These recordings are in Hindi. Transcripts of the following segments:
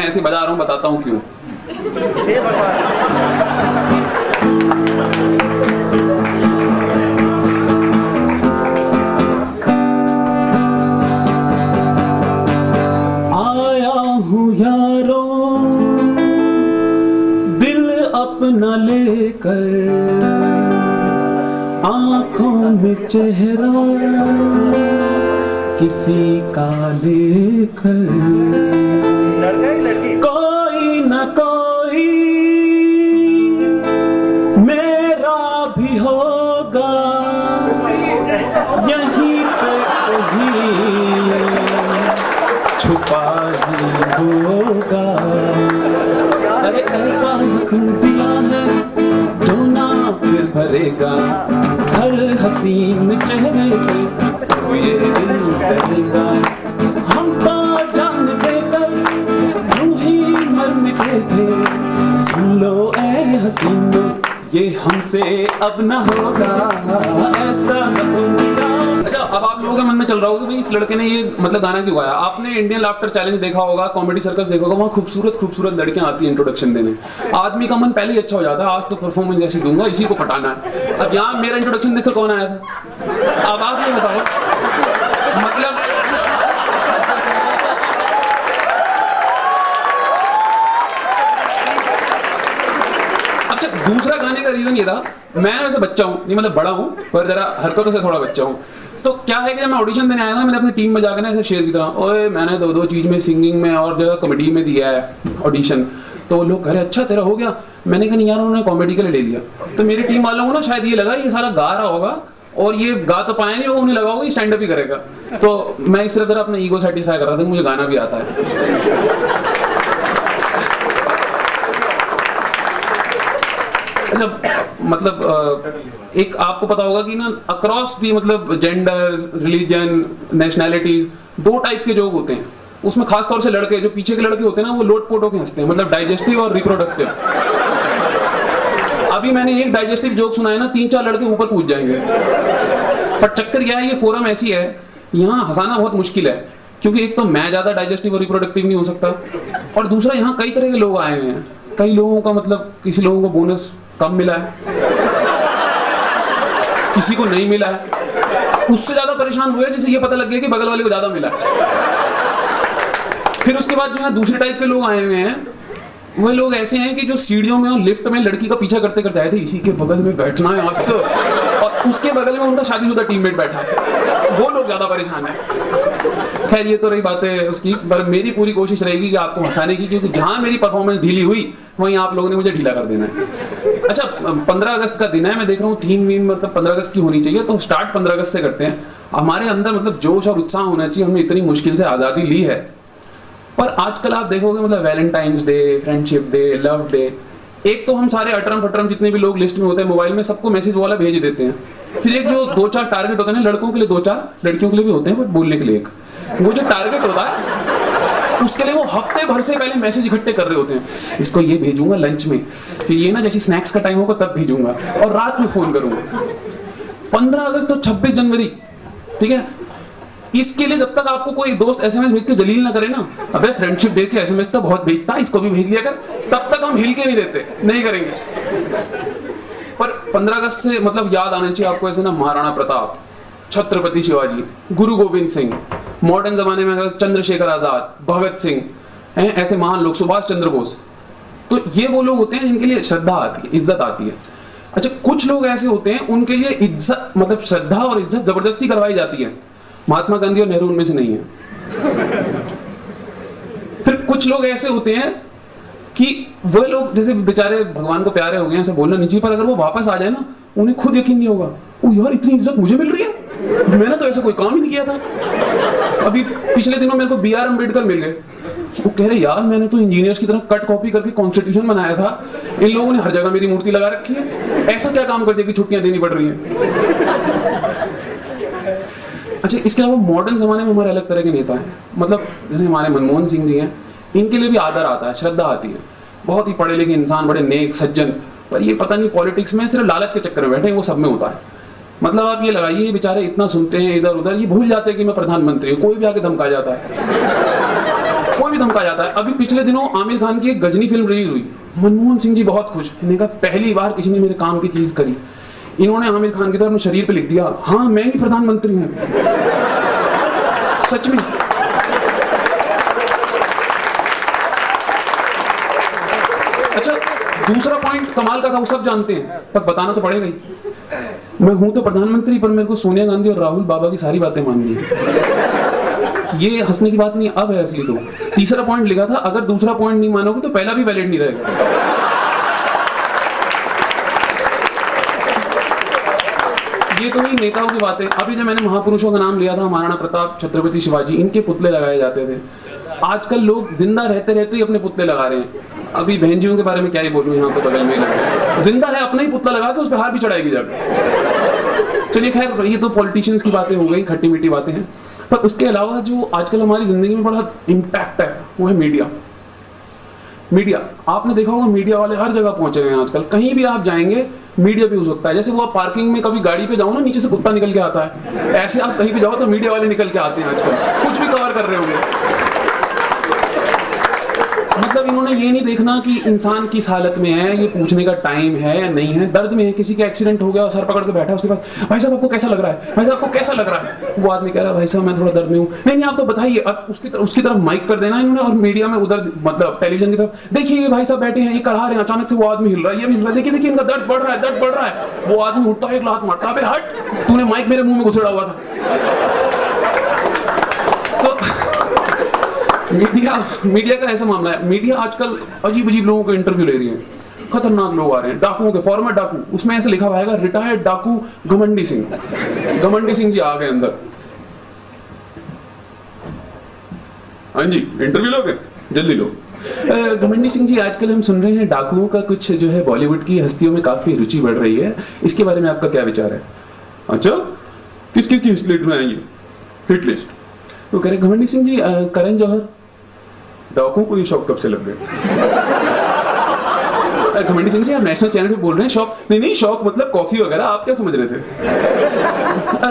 ऐसे बजा रहा हूँ, बताता हूँ क्यों। आया हूँ यारों दिल अपना लेकर, आंखों में चेहरा किसी का लेकर, कोई न कोई मेरा भी होगा यहीं पे कहीं छुपा ही होगा। अरे ऐसा जख्म दिया है जो ना फिर भरेगा, हर हसीन चेहरे से ये दिल डरेगा। हम तो जान देकर यूं ही मर मिटे थे, सुन लो ऐ हसीनो ये हमसे अब न होगा ऐसा जख्म दिया। अच्छा, अब आप लोगों के मन में चल रहा होगा भाई इस लड़के ने ये मतलब गाना क्यों गाया। आपने इंडियन लाफ्टर चैलेंज देखा होगा, कॉमेडी सर्कस देखा होगा, वहाँ खूबसूरत खूबसूरत लड़कियां आती हैं इंट्रोडक्शन देने, आदमी का मन पहले ही अच्छा हो जाता है, आज तो परफॉर्मेंस जैसी दूंगा, इसी को पटाना है। अब यहाँ मेरा इंट्रोडक्शन देखकर कौन आया था, अब आप ये बताओ। मतलब दूसरा गाने का रीजन ये था, मैं वैसे बच्चा हूँ, नहीं मतलब बड़ा हूँ पर जरा हरकतों से थोड़ा बच्चा हूँ। तो क्या है कि जब मैं ऑडिशन देने आया था, मैंने अपनी टीम में जाकर ना ऐसे शेर की तरह, ओए मैंने दो चीज में, सिंगिंग में और जगह कॉमेडी में दिया है ऑडिशन। तो लोग कह रहे अच्छा तेरा हो गया। मैंने कहा नहीं यार, उन्होंने कॉमेडी के लिए ले लिया। तो मेरी टीम वालों को ना शायद ये लगा ये सारा गा रहा होगा और ये गा तो पाया नहीं होगा, उन्हें लगा होगा ये स्टैंड अप ही करेगा। तो मैं इस तरह अपना ईगो सेटिस्फाई कर रहा था कि मुझे गाना भी आता है। मतलब एक आपको पता होगा कि ना अक्रॉस दी मतलब जेंडर, रिलीजन, नेशनैलिटीज, दो टाइप के जोक होते हैं। उसमें खास तौर से लड़के, जो पीछे के लड़के होते हैं ना, वो लोट पोट होके हंसते हैं, मतलब डाइजेस्टिव और रिप्रोडक्टिव। अभी मैंने एक डाइजेस्टिव जोक सुना है ना, 3-4 लड़के ऊपर कूद जाएंगे। पर चक्कर क्या है, ये फोरम ऐसी है, यहाँ हंसाना बहुत मुश्किल है, क्योंकि एक तो मैं ज्यादा डाइजेस्टिव और रिप्रोडक्टिव नहीं हो सकता, और दूसरा यहाँ कई तरह के लोग आए हुए हैं। कई लोगों का मतलब किसी लोगों को बोनस कम मिला है, किसी को नहीं मिला है, उससे ज्यादा परेशान हुए जिसे ये पता लग गया कि बगल वाले को ज्यादा मिला है। फिर उसके बाद जो है दूसरे टाइप के लोग आए हुए हैं, वह लोग ऐसे हैं कि जो सीढ़ियों में और लिफ्ट में लड़की का पीछा करते करते आए थे, इसी के बगल में बैठना है आज तो, और उसके बगल में उनका शादीशुदा टीममेट बैठा है, वो लोग ज्यादा परेशान है। खैर ये तो रही बातें उसकी, पर मेरी पूरी कोशिश रहेगी कि आपको हंसाने की, क्योंकि जहां मेरी परफॉर्मेंस ढीली हुई वहीं आप लोगों ने मुझे ढीला कर देना है। अच्छा, 15 अगस्त का दिन है, मैं देख रहा हूँ थीम वीम मतलब 15 अगस्त की होनी चाहिए, तो स्टार्ट 15 अगस्त से करते हैं। हमारे अंदर मतलब जोश और उत्साह होना चाहिए, हमने इतनी मुश्किल से आज़ादी ली है। पर आजकल आप देखोगे मतलब Valentine's day, friendship day, love day, एक तो हम सारे अटरम फटरम जितने भी लोग लिस्ट में होते हैं मोबाइल में सबको मैसेज वाला भेज देते हैं। फिर एक जो 2-4 टारगेट होते हैं ना, लड़कों के लिए 2-4, लड़कियों के लिए भी होते हैं, बट बोलने के लिए एक, वो जो टारगेट होता है उसके लिए वो हफ्ते भर से पहले मैसेज इकट्ठे कर रहे होते हैं, इसको ये भेजूंगा लंच में, फिर ये ना जैसे स्नैक्स का टाइम होगा तब भेजूंगा, और रात में फोन करूंगा। 15 अगस्त और 26 जनवरी, ठीक है, इसके लिए जब तक आपको कोई दोस्त एसएमएस भेज के जलील ना करे ना, अबे फ्रेंडशिप डे के एसएमएस तो बहुत भेजता है, इसको भी भेज दिया कर, तब तक हम हिल के नहीं देते, नहीं करेंगे। पर 15 अगस्त से मतलब याद आना चाहिए आपको ऐसे ना, महाराणा प्रताप, छत्रपति शिवाजी, गुरु गोविंद सिंह, मॉडर्न जमाने में चंद्रशेखर आजाद, भगत सिंह, ऐसे महान लोग, सुभाष चंद्र बोस। तो ये वो लोग होते हैं जिनके लिए श्रद्धा आती है, इज्जत आती है। अच्छा, कुछ लोग ऐसे होते हैं उनके लिए इज्जत मतलब श्रद्धा और इज्जत जबरदस्ती करवाई जाती है। महात्मा गांधी और नेहरू उनमें से नहीं है। फिर कुछ लोग ऐसे होते हैं कि वो लोग जैसे बेचारे भगवान को प्यारे हो गए हैं, ऐसे बोलना नहीं चाहिए, पर अगर वो वापस आ जाए ना, उन्हें खुद यकीन नहीं होगा, ओ यार इतनी इज्जत मुझे मिल रही है, मैंने तो ऐसा कोई काम ही नहीं किया था। अभी पिछले दिनों मेरे को BR अम्बेडकर मिल गए, वो कह रहे यार मैंने तो इंजीनियर्स की तरह कट कॉपी करके कॉन्स्टिट्यूशन बनाया था, इन लोगों ने हर जगह मेरी मूर्ति लगा रखी है, ऐसा क्या काम कर दिया कि छुट्टियां देनी पड़ रही हैं। अच्छा, इसके अलावा मॉडर्न जमाने में हमारे अलग तरह के नेता हैं, मतलब जैसे हमारे मनमोहन सिंह जी हैं, इनके लिए भी आदर आता है, श्रद्धा आती है, बहुत ही पढ़े लिखे इंसान, बड़े नेक सज्जन, पर ये पता नहीं पॉलिटिक्स में सिर्फ लालच के चक्कर में बैठे हैं, वो सब में होता है। मतलब आप ये लगाइए, ये बेचारे इतना सुनते हैं इधर उधर, ये भूल जाते हैं कि मैं प्रधानमंत्री हूँ, कोई भी आके धमका जाता है, कोई भी धमका जाता है। अभी पिछले दिनों आमिर खान की एक गजनी फिल्म रिलीज हुई, मनमोहन सिंह जी बहुत खुश, मैंने कहा पहली बार किसी ने मेरे काम की चीज करी। इन्होंने आमिर खान की तरफ अपने शरीर पे लिख दिया, हाँ मैं ही प्रधानमंत्री हूं। सच में। अच्छा, दूसरा पॉइंट कमाल का था, वो सब जानते हैं पर बताना तो पड़ेगा ही। मैं हूं तो प्रधानमंत्री, पर मेरे को सोनिया गांधी और राहुल बाबा की सारी बातें माननी है। ये हंसने की बात नहीं, अब है असली। तो तीसरा पॉइंट लिखा था, अगर दूसरा पॉइंट नहीं मानोगे तो पहला भी वैलिड नहीं रहेगा। ये तो ही नेताओं की बातें। अभी जब मैंने महापुरुषों का नाम लिया था, महाराणा प्रताप, छत्रपति शिवाजी, इनके पुतले लगाए जाते थे। आजकल लोग जिंदा रहते रहते ही अपने पुतले लगा रहे हैं। अभी बहनजियों के बारे में क्या ही बोलूं, यहाँ पे बगल में ही जिंदा है, अपना ही पुतला लगा के उस पर हार भी चढ़ाएगी जाकर। चलिए खैर, ये तो पॉलिटिशियंस की बातें हो गई, खट्टी मीठी बातें हैं। पर उसके अलावा जो आजकल हमारी जिंदगी में बड़ा इम्पैक्ट है वो है मीडिया। मीडिया, आपने देखा होगा मीडिया वाले हर जगह पहुंचे हुए हैं आजकल। कहीं भी आप जाएंगे मीडिया भी हो सकता है। जैसे वो आप पार्किंग में कभी गाड़ी पे जाओ ना, नीचे से कुत्ता निकल के आता है, ऐसे आप कहीं भी जाओ तो मीडिया वाले निकल के आते हैं आजकल, कुछ भी कवर कर रहे होंगे। मतलब इन्होंने ये नहीं देखना कि इंसान किस हालत में है, ये पूछने का टाइम है या नहीं है। दर्द में है, किसी का एक्सीडेंट हो गया और सर पकड़ के बैठा है उसके पास, भाई साहब आपको कैसा लग रहा है, भाई साहब आपको कैसा लग रहा है। वो आदमी कह रहा है भाई साहब मैं थोड़ा दर्द में हूँ। नहीं आप तो बताइए। अब उसकी तरफ माइक कर देना इन्होंने, और मीडिया में उधर मतलब टेलीविजन की तरफ, देखिए भाई साहब बैठे हैं, ये करा रहे हैं, अचानक से वो आदमी हिल रहा है, ये भी हिल रहा है, देखिए देखिए इनका दर्द बढ़ रहा है, दर्द बढ़ रहा है। वो आदमी उठता है, एक लात मारता है, हट तूने माइक मेरे मुंह में घुसेड़ा हुआ था। मीडिया का ऐसा मामला है। मीडिया आजकल अजीब अजीब लोगों को इंटरव्यू ले रही है, खतरनाक लोग आ रहे हैं, डाकुओं के, फॉर्मर डाकू। उसमें ऐसे लिखा हुआ है रिटायर्ड डाकू घमंडी सिंह। घमंडी सिंह जी आ गए अंदर। हाँ जी, इंटरव्यू लोगे, जल्दी लो। घमंडी सिंह जी, आजकल हम सुन रहे हैं डाकुओं का कुछ जो है बॉलीवुड की हस्तियों में काफी रुचि बढ़ रही है, इसके बारे में आपका क्या विचार है? अच्छा, किस किस की हिट लिस्ट में आएंगे? हिट लिस्ट तो कह रहे घमंडी सिंह जी, करण जौहर। डाकुओं को ये शौक कब से लग गए? घमंडी सिंह जी आप नेशनल चैनल पे बोल रहे हैं शौक? नहीं शौक मतलब कॉफी वगैरह, आप क्या समझ रहे थे?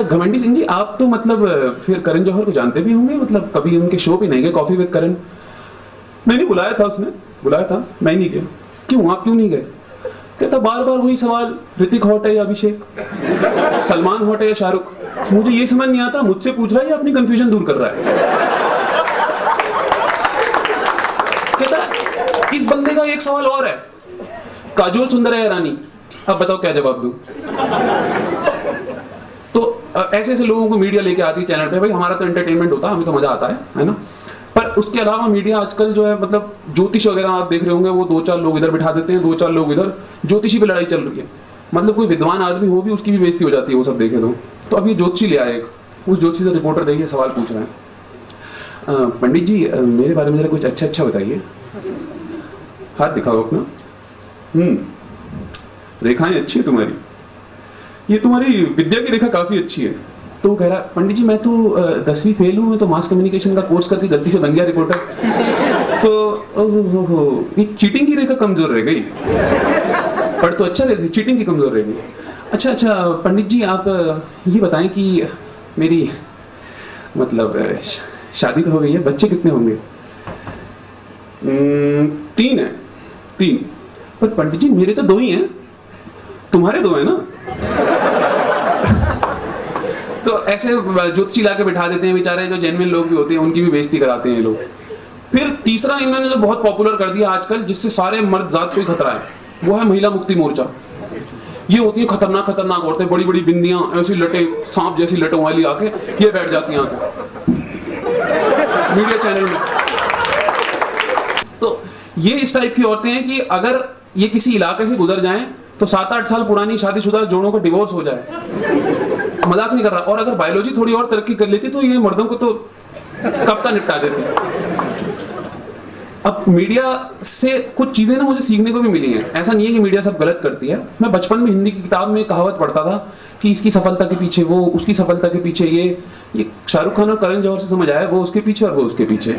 घमंडी सिंह जी आप तो मतलब फिर करण जौहर को जानते भी होंगे, मतलब कभी उनके शो पे नहीं गए, कॉफी विद करण? नहीं बुलाया था उसने, बुलाया था, मैं नहीं गया। क्यों, आप क्यों नहीं गए? कहता बार बार वही सवाल, ऋतिक हॉट है या अभिषेक, सलमान हॉट है या शाहरुख, मुझे ये समझ नहीं आता, मुझसे पूछ रहा है या अपनी कंफ्यूजन दूर कर रहा है? कहता इस बंदे का एक सवाल और है, काजोल सुंदर है या रानी? अब बताओ क्या जवाब दूं? तो ऐसे ऐसे लोगों को मीडिया लेके आती है चैनल पे। भाई हमारा तो एंटरटेनमेंट होता है, हमें तो मजा आता है ना। पर उसके अलावा मीडिया आजकल जो है, मतलब ज्योतिष वगैरह आप देख रहे होंगे, वो 2-4 लोग इधर बिठा देते हैं, 2-4 लोग इधर, ज्योतिषी पे लड़ाई चल रही है। मतलब कोई विद्वान आदमी हो भी उसकी भी बेइज्जती हो जाती है वो सब देखे तो अब ये ज्योतिषी ले आए, उस ज्योतिषी से रिपोर्टर देखिए सवाल पूछ रहे हैं, पंडित जी मेरे बारे में जरा कुछ अच्छा बताइए। हाथ दिखाओ अपना। रेखाएं अच्छी है तुम्हारी, ये तुम्हारी विद्या की रेखा काफी अच्छी है। तो वो कह रहा पंडित जी मैं तो 10वीं फेल हूँ, मैं तो मास कम्युनिकेशन का कोर्स करके गलती से बन गया रिपोर्टर। तो ओहो, ये चीटिंग की रेखा कमजोर रह गई, पढ़ तो अच्छा रहती, चीटिंग की कमजोर रह गई। अच्छा पंडित जी आप ये बताएं कि मेरी मतलब शादी तो हो गई है, बच्चे कितने होंगे? 3 है। 3? पर पंडित जी मेरे तो 2 ही हैं, तुम्हारे 2 है ना? तो ऐसे ज्योतिषी लाके बिठा देते हैं बेचारे, जो जेन्युइन लोग भी होते हैं उनकी भी बेइज्जती कराते हैं ये लोग। फिर तीसरा इन्होंने जो बहुत पॉपुलर कर दिया आजकल, जिससे सारे मर्द जात को ही खतरा है, वो है महिला मुक्ति मोर्चा। ये होती है खतरनाक खतरनाक औरतें, बड़ी बड़ी बिंदियां, ऐसी लटे, सांप जैसी लटों वाली आके ये बैठ जाती हैं आके मीडिया चैनल में। तो ये इस टाइप की औरतें हैं कि अगर ये किसी इलाके से गुजर जाएं तो 7-8 साल पुरानी शादीशुदा जोड़ों का डिवोर्स हो जाए, मजाक नहीं कर रहा। और अगर बायोलॉजी थोड़ी और तरक्की कर लेती तो ये मर्दों को तो कब का निपटा देते। अब मीडिया से कुछ चीजें ना मुझे सीखने को भी मिली हैं। ऐसा नहीं है कि मीडिया सब गलत करती है। मैं बचपन में हिंदी की किताब में कहावत पढ़ता था कि इसकी सफलता के पीछे वो, उसकी सफलता के पीछे ये शाहरुख खान और करण जौहर से समझ आया, वो उसके पीछे और वो उसके पीछे।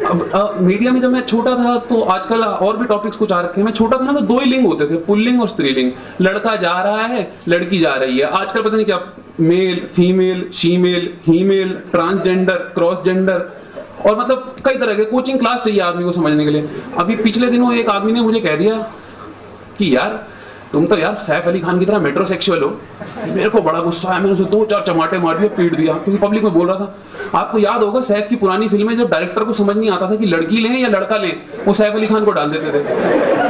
अब मीडिया में जब मैं छोटा था तो आजकल और भी टॉपिक्स कुछ आ रखे हैं। मैं छोटा था ना तो 2 ही लिंग होते थे, पुल्लिंग और स्त्रीलिंग। लड़का जा रहा है, लड़की जा रही है। आजकल पता नहीं क्या male, female, shemale, hemale, transgender, cross gender, और मतलब कई तरह के कोचिंग क्लास चाहिए आदमी को समझने के लिए। अभी पिछले दिनों एक आदमी ने मुझे कह दिया कि यार तुम तो यार सैफ अली खान की तरह मेट्रोसेक्सुअल हो। मेरे को बड़ा गुस्सा आया, मैंने उसे 2-4 चमाटे मार दिए, पीट दिया, क्योंकि पब्लिक में बोल रहा था। आपको याद होगा सैफ की पुरानी फिल्में, जब डायरेक्टर को समझ नहीं आता था कि लड़की लें या लड़का लें, वो सैफ अली खान को डाल देते थे।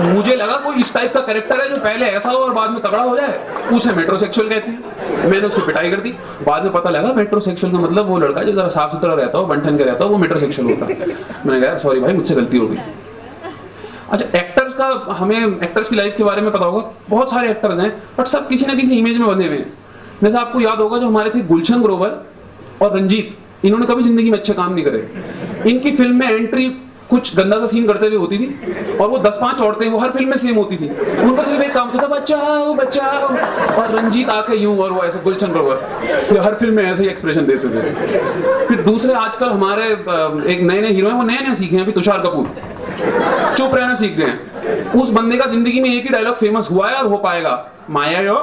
मुझे लगा कोई इस टाइप का कैरेक्टर है जो पहले ऐसा हो और बाद में तगड़ा हो जाए, उसे मेट्रोसेक्सुअल कहते हैं। मैंने उसकी पिटाई कर दी। बाद में पता लगा मेट्रोसेक्सुअल का मतलब वो लड़का जो जरा साफ सुथरा रहता हो, बंठन के रहता हो, वो मेट्रोसेक्सुअल होता है। मैंने कहा सॉरी भाई, मुझसे गलती हो गई। अच्छा, एक्टर्स का, हमें एक्टर्स की लाइफ के बारे में पता होगा, बहुत सारे एक्टर्स हैं बट सब किसी ना किसी इमेज में बंधे हुए हैं। जैसे आपको याद होगा जो हमारे थे गुलशन ग्रोवर और रंजीत, इन्होंने कभी जिंदगी में अच्छे काम नहीं करे। इनकी फिल्म में एंट्री कुछ गंदा सा सीन करते हुए होती थी और वो 10-5 औरतें वो हर फिल्म में सेम होती थी, उनका सिर्फ एक काम होता था बचाओ बचाओ, और रंजीत आके यूं और वो ऐसे, गुलशन ग्रोवर ये हर फिल्म में ऐसे ही एक्सप्रेशन देते थे। फिर दूसरे आजकल हमारे एक नए नए हीरो हैं, वो नए नए सीखे हैं अभी, तुषार कपूर, चुप रहना सीख गए हैं। उस बंदे का जिंदगी में एक ही डायलॉग फेमस हुआ है और हो पाएगा, माया यो।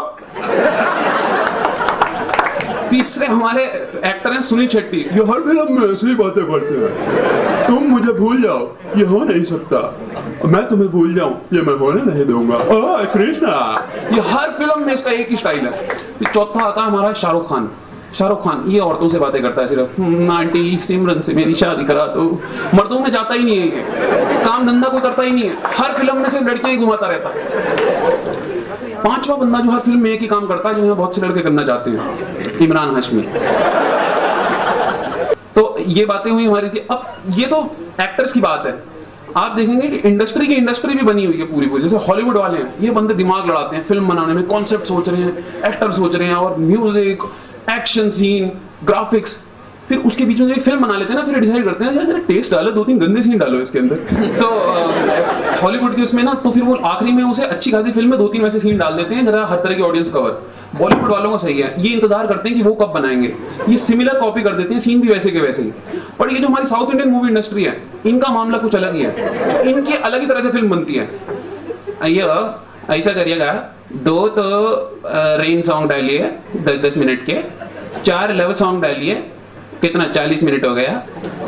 तीसरे हमारे एक्टर हैं सुनील शेट्टी, ये हर फिल्म में ऐसी ही बातें करते हैं, तुम मुझे भूल जाओ ये हो नहीं सकता, मैं तुम्हें भूल जाऊं ये मैं होने नहीं दूंगा, ओह कृष्णा। ये हर फिल्म में इसका एक ही स्टाइल है। चौथा आता है हमारा शाहरुख खान। शाहरुख खान ये औरतों से बातें करता है सिर्फ, आंटी सिमरन से मेरी शादी करा दो। मर्दों में जाता ही नहीं है, ये काम धंधा कोई करता ही नहीं है, हर फिल्म में सिर्फ लड़कियां ही घुमाता रहता है। पांचवा बंदा जो हर फिल्म में एक ही काम करता है, जो यहाँ बहुत से लड़के करना चाहते हैं, इमरान हाशमी। तो ये बातें हुई हमारी थी। अब ये तो एक्टर्स की बात है, आप देखेंगे कि इंडस्ट्री की इंडस्ट्री भी बनी हुई है पूरी पूरी। जैसे हॉलीवुड वाले हैं, ये बंदे दिमाग लड़ाते हैं फिल्म बनाने में, कॉन्सेप्ट सोच रहे हैं, एक्टर सोच रहे हैं, और म्यूजिक, एक्शन सीन, ग्राफिक्स, फिर उसके बीच में एक फिल्म बना लेते हैं ना, फिर डिसाइड करते हैं यार टेस्ट डालो, 2-3 गंदे सीन डालो इसके अंदर। तो हॉलीवुड की उसमें ना, तो फिर वो आखिरी में उसे अच्छी खासी फिल्म में 2-3 वैसे सीन डाल देते हैं जरा हर तरह की ऑडियंस कवर। बॉलीवुड वालों का सही है, ये इंतजार करते हैं कि वो कब बनाएंगे, ये सिमिलर कॉपी कर देते हैं, सीन भी वैसे के वैसे ही। पर ये जो हमारी साउथ इंडियन मूवी इंडस्ट्री है, इनका मामला कुछ अलग ही है, इनकी अलग ही तरह से फिल्म बनती है। आइए ऐसा करिएगा, 2 तो रेन सॉन्ग डालिए 10-10 मिनट के, 4 लव सॉन्ग डालिए, कितना 40 मिनट हो गया।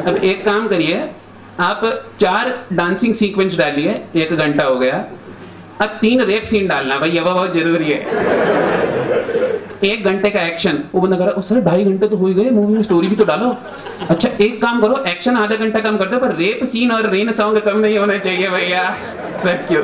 अब एक काम करिए, आप 4 डांसिंग सीक्वेंस डालिए, 1 घंटा हो गया। अब 3 रेप सीन डालना भाई, ये बहुत जरूरी है। 1 घंटे का एक्शन, वो बंदा कह रहा है सर 2.5 घंटे तो हो ही गए, मूवी में स्टोरी भी तो डालो। अच्छा एक काम करो, एक्शन आधा घंटा कम कर दो, पर रेप सीन और रेन सॉन्ग कम नहीं होना चाहिए भैया। Thank you.